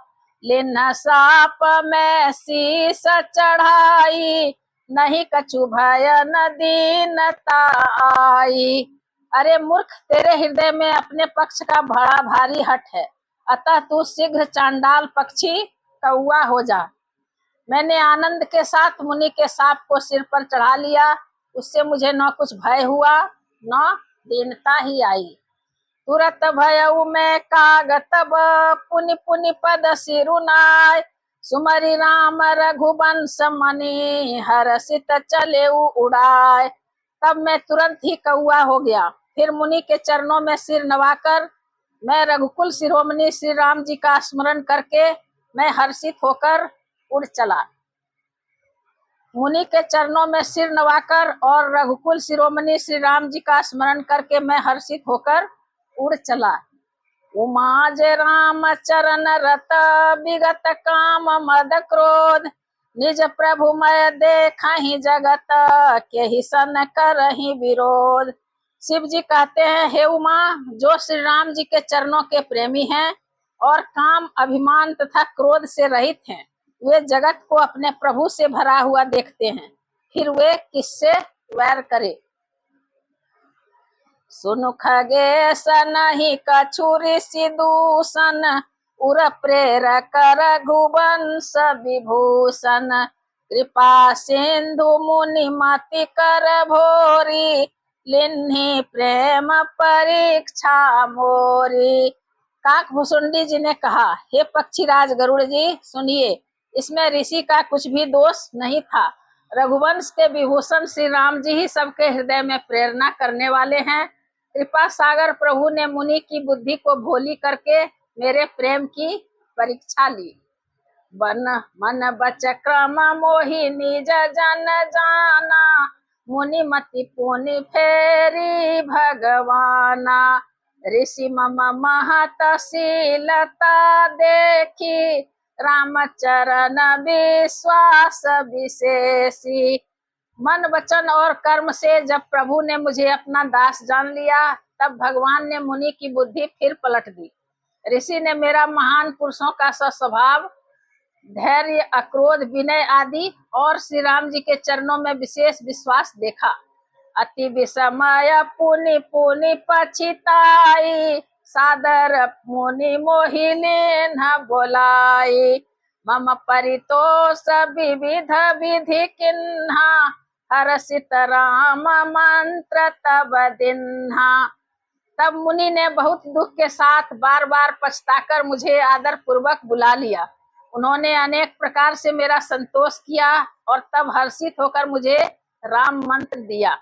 लिन्ह साप में शीस चढ़ाई, नहीं कछु भय न दीनता आई। अरे मूर्ख, तेरे हृदय में अपने पक्ष का बड़ा भारी हट है, अतः तू शीघ्र चांडाल पक्षी कौआ हो जा। मैंने आनंद के साथ मुनि के सांप को सिर पर चढ़ा लिया, उससे मुझे न कुछ भय हुआ न दीनता ही आई। तुरत भयउ में कागतब, पुनि पुनि पद सिरुनाय। सुमरि राम रघुवंश मणि, हर्षित चले उड़ाय। तब मैं तुरंत ही कौआ हो गया। फिर मुनि के चरणों में सिर नवाकर मैं रघुकुल शिरोमणि श्री राम जी का स्मरण करके मैं हर्षित होकर उड़ चला। मुनि के चरणों में सिर नवाकर और रघुकुल शिरोमणि श्री राम जी का स्मरण करके मैं हर्षित होकर उड़ चला। उमाज राम चरण रत, विगत काम मद क्रोध। निज प्रभु मैं देखहि जगत, के ही सन करहि विरोध। शिव जी कहते हैं, हे उमा, जो श्री राम जी के चरणों के प्रेमी हैं और काम, अभिमान तथा क्रोध से रहित हैं, वे जगत को अपने प्रभु से भरा हुआ देखते हैं, फिर वे किससे वैर करे। सुनु खगेश नहीं कछु ऋषि दूषण, उर प्रेरक रघुवंश विभूषण। कृपा सिंधु मुनि मति कर भोरी, लिन्हि प्रेम परीक्षा मोरी। काक भुसुंडी जी ने कहा, हे पक्षीराज गरुड़ जी, सुनिए, इसमें ऋषि का कुछ भी दोष नहीं था। रघुवंश के विभूषण श्री राम जी ही सबके हृदय में प्रेरणा करने वाले हैं। कृपा सागर प्रभु ने मुनि की बुद्धि को भोली करके मेरे प्रेम की परीक्षा ली। बन मन बच क्रम मोहि निज जन जाना, मुनि मति पुनि फेरी भगवाना। ऋषि मम महत शीलता देखी, रामचरण विश्वास विशेषी। मन वचन और कर्म से जब प्रभु ने मुझे अपना दास जान लिया, तब भगवान ने मुनि की बुद्धि फिर पलट दी। ऋषि ने मेरा महान पुरुषों का स्वभाव, धैर्य, अक्रोध, विनय आदि और श्री राम जी के चरणों में विशेष विश्वास देखा। अति विस्मय पुनि पुनि पछिताई, सादर मुनि मोहि लेन्ह बोलाई। मम परितोष विविध विधि किन्हा, हर्षित राम मंत्र तब दिन्हा। तब मुनि ने बहुत दुख के साथ बार बार पछताकर मुझे आदर पूर्वक बुला लिया। उन्होंने अनेक प्रकार से मेरा संतोष किया और तब हर्षित होकर मुझे राम मंत्र दिया।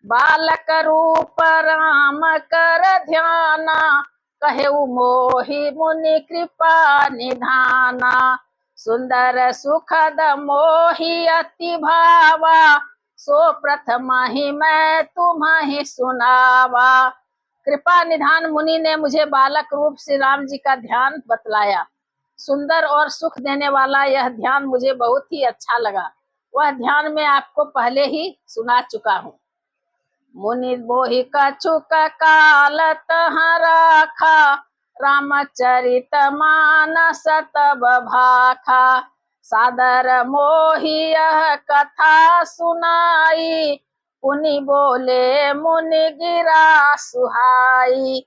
बालक रूप राम कर ध्याना, कहेउ मोहि मुनि कृपा निधाना। सुंदर सुखद मोहि अति भावा, सो प्रथम ही मैं तुम्हें सुनावा। कृपा निधान मुनि ने मुझे बालक रूप श्री राम जी का ध्यान बतलाया। सुंदर और सुख देने वाला यह ध्यान मुझे बहुत ही अच्छा लगा। वह ध्यान मैं आपको पहले ही सुना चुका हूँ। मुनि बोहि कछुक काल तहाँ राखा, रामचरित मानस तब भाखा। सादर मोहि यह कथा सुनाई, पुनि बोले मुनि गिरा सुहाई।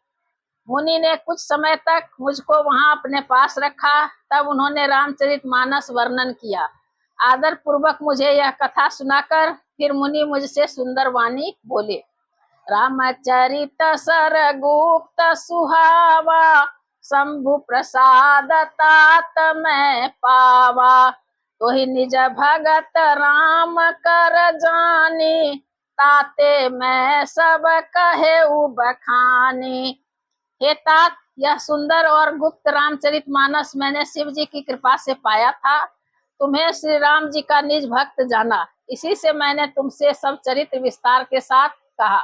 मुनि ने कुछ समय तक मुझको वहां अपने पास रखा। तब उन्होंने रामचरितमानस वर्णन किया। आदर पूर्वक मुझे यह कथा सुनाकर फिर मुनि मुझसे सुंदर वाणी बोले। रामचरित सरगुप्त सुहावा, शंभु प्रसाद तात मैं पावा। तोहि निज भगत राम कर जानी, ताते मैं सब कहे बखानी। हे तात, यह सुंदर और गुप्त रामचरितमानस मैंने शिव जी की कृपा से पाया था। तुम्हें श्री राम जी का निज भक्त जाना, इसी से मैंने तुमसे सब चरित्र विस्तार के साथ कहा।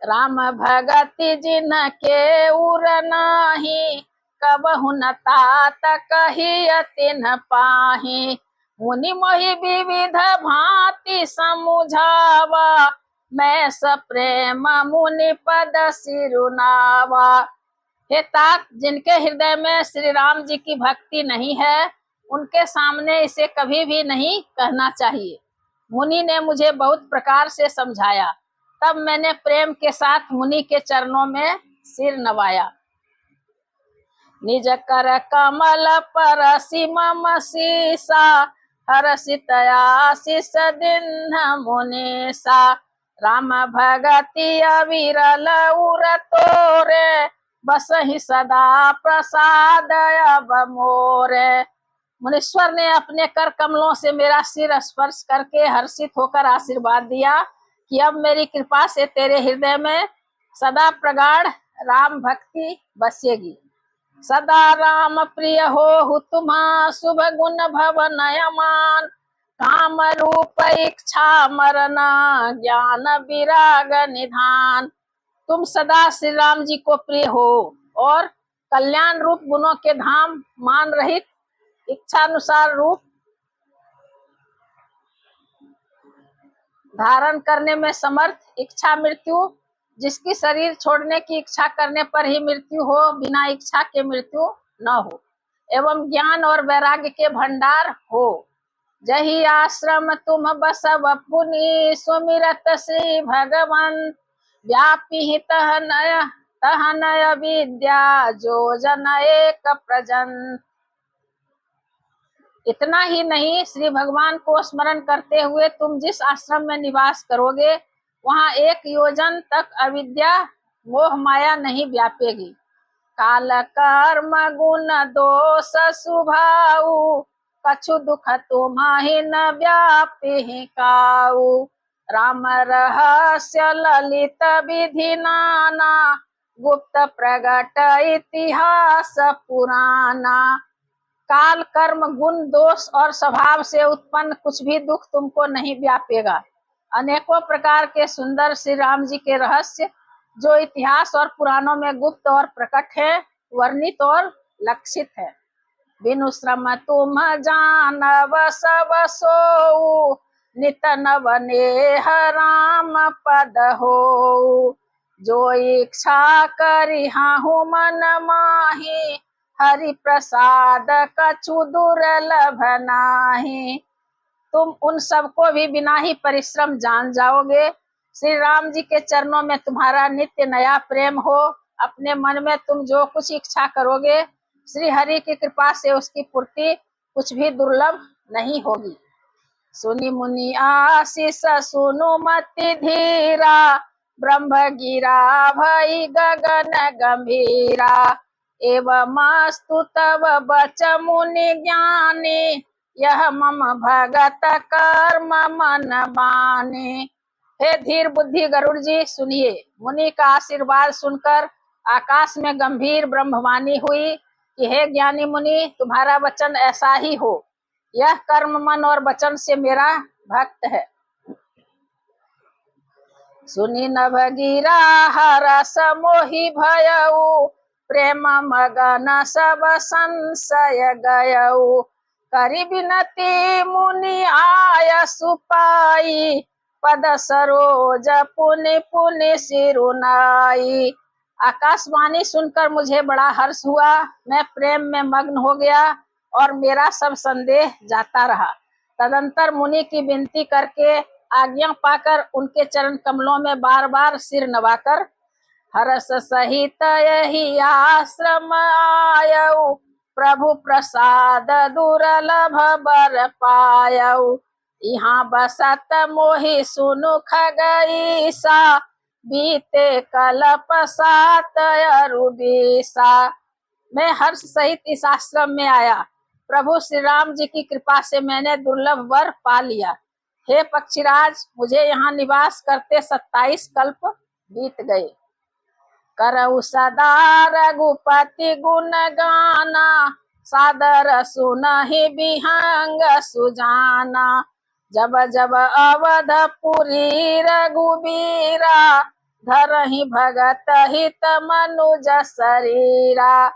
राम भगति जिन के उर नाही, कबहु न तात कहिय तिन्ह पाही। मुनि मोहि विविध भांति समुझावा, मैं सप्रेम मुनि पद सिरुनावा। हे तात, जिनके हृदय में श्री राम जी की भक्ति नहीं है, उनके सामने इसे कभी भी नहीं कहना चाहिए। मुनि ने मुझे बहुत प्रकार से समझाया। तब मैंने प्रेम के साथ मुनि के चरणों में सिर नवाया। निज कर कमल पर मम सीसा, हर्षित आशीष दीन्ह मुनीसा। राम भगति अविरल उर तोरे, बसहि सदा प्रसाद अब मोरे। मुनीश्वर ने अपने कर कमलों से मेरा सिर स्पर्श करके हर्षित होकर आशीर्वाद दिया कि अब मेरी कृपा से तेरे हृदय में सदा प्रगाढ़ राम भक्ति बसेगी। सदा राम प्रिय हो तुम्हा, शुभ गुण भव नयमान। काम रूप इच्छा मरना, ज्ञान विराग निधान। तुम सदा श्री राम जी को प्रिय हो और कल्याण रूप गुणों के धाम, मान रहित इच्छानुसार रूप धारण करने में समर्थ, इच्छा मृत्यु, जिसकी शरीर छोड़ने की इच्छा करने पर ही मृत्यु हो, बिना इच्छा के मृत्यु न हो, एवं ज्ञान और वैराग्य के भंडार हो। जही आश्रम तुम बसव पुनि, सुमिरत श्री भगवन। व्यापी तह नय विद्या, जो जन एक प्रजन। इतना ही नहीं, श्री भगवान को स्मरण करते हुए तुम जिस आश्रम में निवास करोगे, वहां 1 योजन तक अविद्या मोह माया नहीं व्यापेगी। काल कर्म गुण दोष सुभाऊ, कछु दुख तुम्हि न व्यापी काऊ। राम रहस्य ललित विधि नाना, गुप्त प्रगट इतिहास पुराना। काल, कर्म, गुण, दोष और स्वभाव से उत्पन्न कुछ भी दुख तुमको नहीं व्यापेगा। अनेकों प्रकार के सुंदर श्री राम जी के रहस्य, जो इतिहास और पुराणों में गुप्त और प्रकट है, वर्णित और लक्षित है। बिनु श्रम तुम जानव सब सोऊ, नित नव नेह राम पद हो। जो इच्छा करी हाहू मन माही, हरि प्रसाद कछु दुर्लभ नाही। तुम उन सबको भी बिना ही परिश्रम जान जाओगे। श्री राम जी के चरणों में तुम्हारा नित्य नया प्रेम हो। अपने मन में तुम जो कुछ इच्छा करोगे, श्री हरि की कृपा से उसकी पूर्ति कुछ भी दुर्लभ नहीं होगी। सुनि मुनि आशीष सुनु मति धीरा, ब्रह्म गिरा भई गगन गंभीरा। एवमस्तु तब बच मुनि ज्ञानी, यह मम भगत कर्म मन माने। हे धीर बुद्धि गरुड़ जी, सुनिए। मुनि का आशीर्वाद सुनकर आकाश में गंभीर ब्रह्मवाणी हुई कि हे ज्ञानी मुनि, तुम्हारा वचन ऐसा ही हो। यह कर्म मन और वचन से मेरा भक्त है। सुनि नभ गिरा हरस मोहि भयउ, प्रेम मगन सब संशय गयउ। करि बिनती मुनि आय सुपाई, पद सरोज पुनि पुनि सिरुनाई। आकाशवाणी सुनकर मुझे बड़ा हर्ष हुआ। मैं प्रेम में मग्न हो गया और मेरा सब संदेह जाता रहा। तदंतर मुनि की विनती करके आज्ञा पाकर उनके चरण कमलों में बार बार सिर नवाकर हर्ष सहित यही आश्रम आयऊ, प्रभु प्रसाद दुर्लभ बर पायऊ। यहाँ बसत मोहि सुनु खगईसा, बीते कल्प 7 अरु 20। मैं हर्ष सहित इस आश्रम में आया। प्रभु श्री राम जी की कृपा से मैंने दुर्लभ वर पा लिया। हे पक्षीराज, मुझे यहाँ निवास करते 27 कल्प बीत गए। करऊ सदा रघुपति गुण गाना, सादर सुनहि बिहंग सुजाना। जब जब अवधपुरी रघुबीरा, धरहि भगत हित मनुज शरीरा।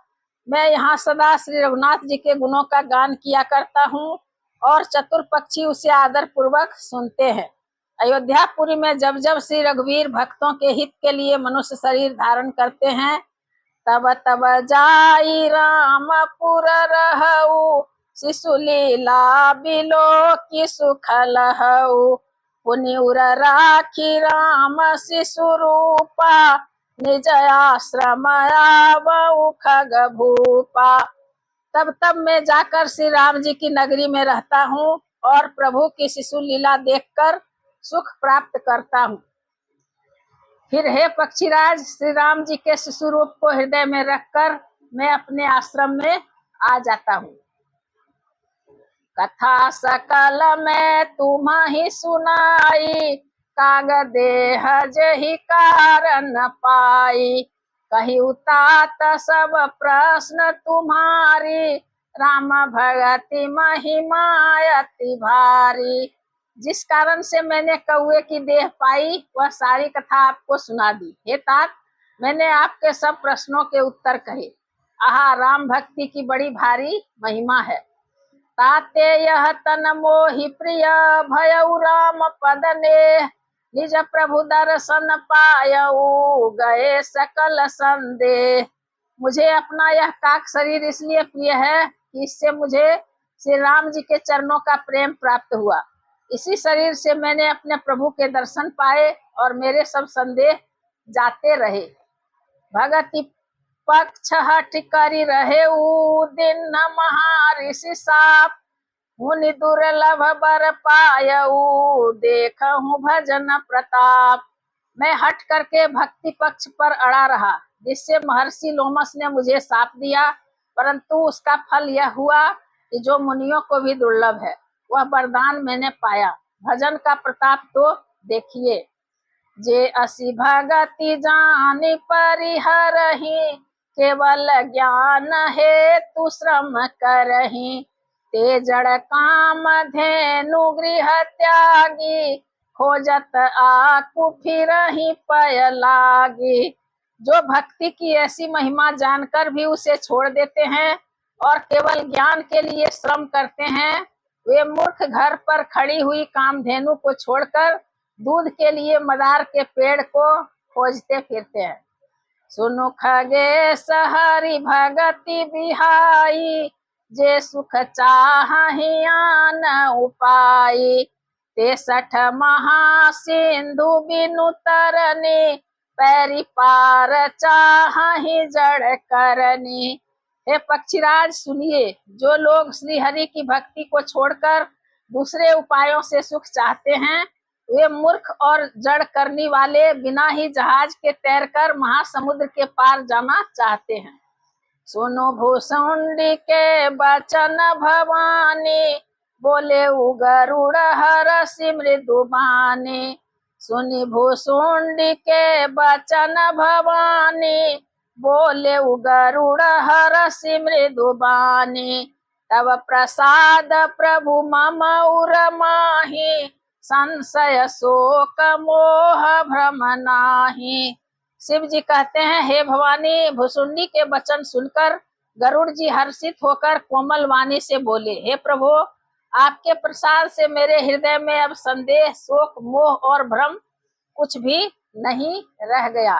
मैं यहाँ सदा श्री रघुनाथ जी के गुणों का गान किया करता हूँ और चतुर पक्षी उसे आदर पूर्वक सुनते हैं। अयोध्यापुरी में जब जब श्री रघुवीर भक्तों के हित के लिए मनुष्य शरीर धारण करते हैं, तब तब जाई रामपुर रहऊ, शिशु लीला बिलो की सुख लहऊ। पुनि उर राखी राम शिशु रूपा, निज आश्रम आवऊ खग भूपा। तब तब मैं जाकर श्री राम जी की नगरी में रहता हूँ और प्रभु की शिशु लीला देखकर सुख प्राप्त करता हूँ। फिर हे पक्षीराज, श्री राम जी के शिशु रूप को हृदय में रखकर मैं अपने आश्रम में आ जाता हूँ। कथा सकल में तुम्हि सुनाई, कागदेह जहि कारण पाई। कही उतात सब प्रश्न तुम्हारी, राम भगति महिमा अति भारी। जिस कारण से मैंने कौए की देह पाई, वह सारी कथा आपको सुना दी। हे तात, मैंने आपके सब प्रश्नों के उत्तर कहे। आहा, राम भक्ति की बड़ी भारी महिमा है। ताते यह तन मोहि प्रिय, भयउ राम पद नेह। निज प्रभु दर्शन पायऊ, गए सकल संदेह। मुझे अपना यह काक शरीर इसलिए प्रिय है कि इससे मुझे श्री राम जी के चरणों का प्रेम प्राप्त हुआ। इसी शरीर से मैंने अपने प्रभु के दर्शन पाए और मेरे सब संदेह जाते रहे। भगति पक्ष हट करी रहे दिन, महर्षि साप। मुनि दुर्लभ बर पायऊ, देखहु भजन प्रताप। मैं हट करके भक्ति पक्ष पर अड़ा रहा, जिससे महर्षि लोमस ने मुझे साप दिया, परंतु उसका फल यह हुआ कि जो मुनियों को भी दुर्लभ है, वह वरदान मैंने पाया। भजन का प्रताप तो देखिए। जे असी भगति जानि परिहरहि, केवल ज्ञान हेतु श्रम करहि। ते जड़ काम धेनु गृह त्यागी, खोजत आकु फिरहि पय लागी। जो भक्ति की ऐसी महिमा जानकर भी उसे छोड़ देते हैं और केवल ज्ञान के लिए श्रम करते हैं, वे मूर्ख घर पर खड़ी हुई कामधेनु को छोड़कर दूध के लिए मदार के पेड़ को खोजते फिरते हैं। सुनु खगेश हरि भगति बिहाई, जे सुख चाहि आन उपाई। 63 महासिंधु बिनु तरनी, पैरी पार चाहि जड़ करनी। हे पक्षीराज सुनिए, जो लोग श्री हरि की भक्ति को छोड़कर दूसरे उपायों से सुख चाहते हैं, वे मूर्ख और जड़ करनी वाले बिना ही जहाज के तैरकर महासमुद्र के पार जाना चाहते हैं। सुनो भूसुंडी के बचन भवानी, बोले गरुड़ हरषि मृदु बानी। सुनी भूसुंडी के बचन भवानी, बोले गरुड़ हरषि मृदु बानी। तब प्रसाद प्रभु मम उर माही, संशय शोक मोह भ्रम नाही। शिव जी कहते हैं, हे भवानी, भुसुंडी के वचन सुनकर गरुड़ जी हर्षित होकर कोमल वाणी से बोले, हे प्रभु, आपके प्रसाद से मेरे हृदय में अब संदेह, शोक, मोह और भ्रम कुछ भी नहीं रह गया।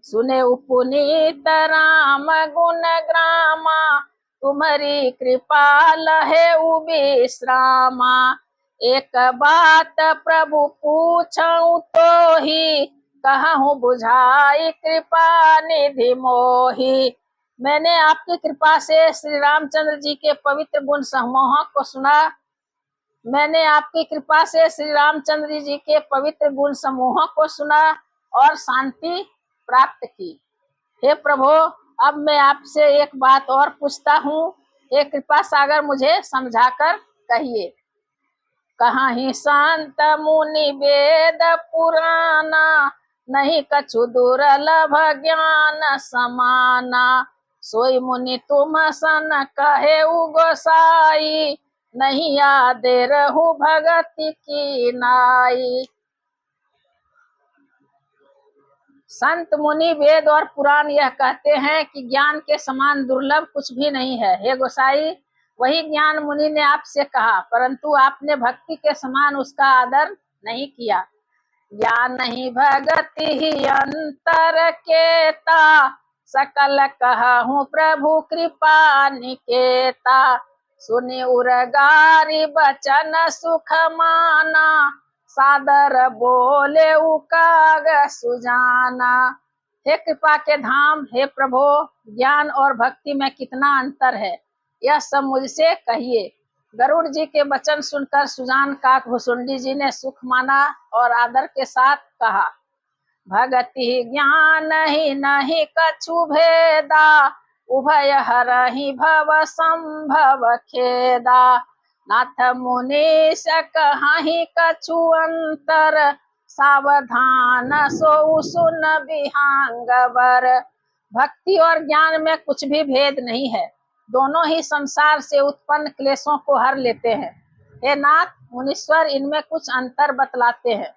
सुने उपनीत राम गुण ग्रामा, तुम्हारी कृपा लहे विश्रामा। एक बात प्रभु पूछूं तो ही, कहूँ बुझाई कृपा निधि मोही। मैंने आपकी कृपा से श्री रामचंद्र जी के पवित्र गुण समूहों को सुना। मैंने आपकी कृपा से श्री रामचंद्र जी के पवित्र गुण समूहों को सुना और शांति प्राप्त की। हे प्रभु, अब मैं आपसे एक बात और पूछता हूँ, हे कृपा सागर, मुझे समझाकर कहिए। कहीं संत मुनि वेद पुराना, नहीं कछु दुर्लभ ज्ञान समाना। सोई मुनि तुम सन कहे गोसाई, नहीं याद रहु भगति की नाई। संत मुनि वेद और पुराण यह कहते हैं कि ज्ञान के समान दुर्लभ कुछ भी नहीं है। हे गोसाई, वही ज्ञान मुनि ने आपसे कहा, परंतु आपने भक्ति के समान उसका आदर नहीं किया। ज्ञान ही भगति ही अंतर केता, सकल कहूँ प्रभु कृपा निकेता। सुनि उरगारी बचन सुख माना, सादर बोले उकाग सुजाना। हे कृपा के धाम, हे प्रभु, ज्ञान और भक्ति में कितना अंतर है, यह सब मुझसे कहिए। गरुड़ जी के वचन सुनकर सुजान काक भुसुंडी जी ने सुख माना और आदर के साथ कहा, भगति ज्ञान ही नहीं कछु भेदा, उभय हरहि भव संभव खेदा। नाथ मुनीश कहीं कछु अंतर, सावधान सो सुन विहंगवर। भक्ति और ज्ञान में कुछ भी भेद नहीं है, दोनों ही संसार से उत्पन्न क्लेशों को हर लेते हैं। हे नाथ, मुनीश्वर इनमें कुछ अंतर बतलाते हैं।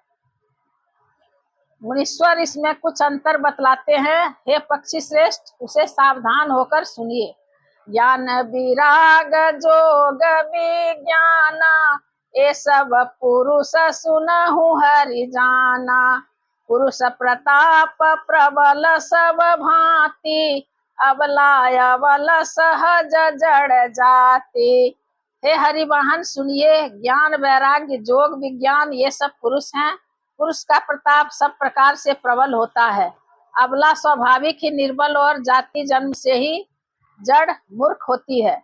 मुनीश्वर इसमें कुछ अंतर बतलाते हैं। हे पक्षी श्रेष्ठ, उसे सावधान होकर सुनिए। ज्ञान विराग जोग विज्ञाना, ये सब पुरुष सुनहु हरि जाना। पुरुष प्रताप प्रबल सब भांति, अबलाय बल सहज जड़ जाति। हे हरिवाहन सुनिए, ज्ञान वैराग्य जोग विज्ञान ये सब पुरुष हैं। पुरुष का प्रताप सब प्रकार से प्रबल होता है। अबला स्वाभाविक ही निर्बल और जाति जन्म से ही जड़ मूर्ख होती है।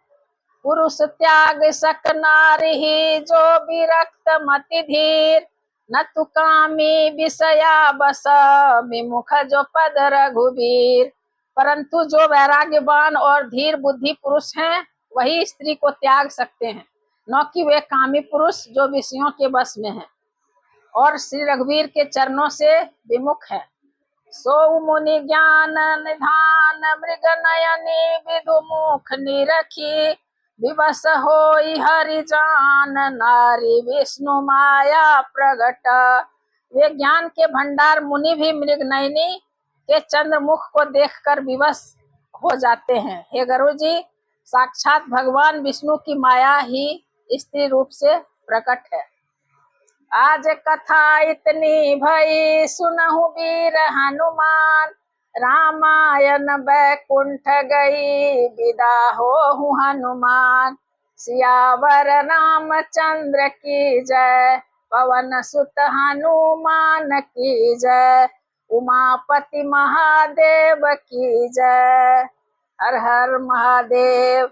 पुरुष त्याग सक नारी ही, जो विरक्त मति धीर। न तु कामी विषया बस, विमुख जो पद रघुबीर। परंतु जो वैराग्यवान और धीर बुद्धि पुरुष हैं, वही स्त्री को त्याग सकते हैं, न कि वे कामी पुरुष जो विषयों के बस में हैं और श्री रघुवीर के चरणों से विमुख है। सो मुनि ज्ञान निधान, मृग नयनी विधु मुख निरखी। विवश होई हरि जान, नारी विष्णु माया प्रगट। वे ज्ञान के भंडार मुनि भी मृग नयनी के चंद्रमुख को देखकर विवश हो जाते हैं। हे गरुड़ जी, साक्षात भगवान विष्णु की माया ही स्त्री रूप से प्रकट है। आज कथा इतनी भई सुनहु वीर हनुमान, रामायण बैकुंठ गई विदा होहु हनुमान। सियावर रामचंद्र की जय, पवन सुत हनुमान की जय, उमापति महादेव की जय। हर हर महादेव।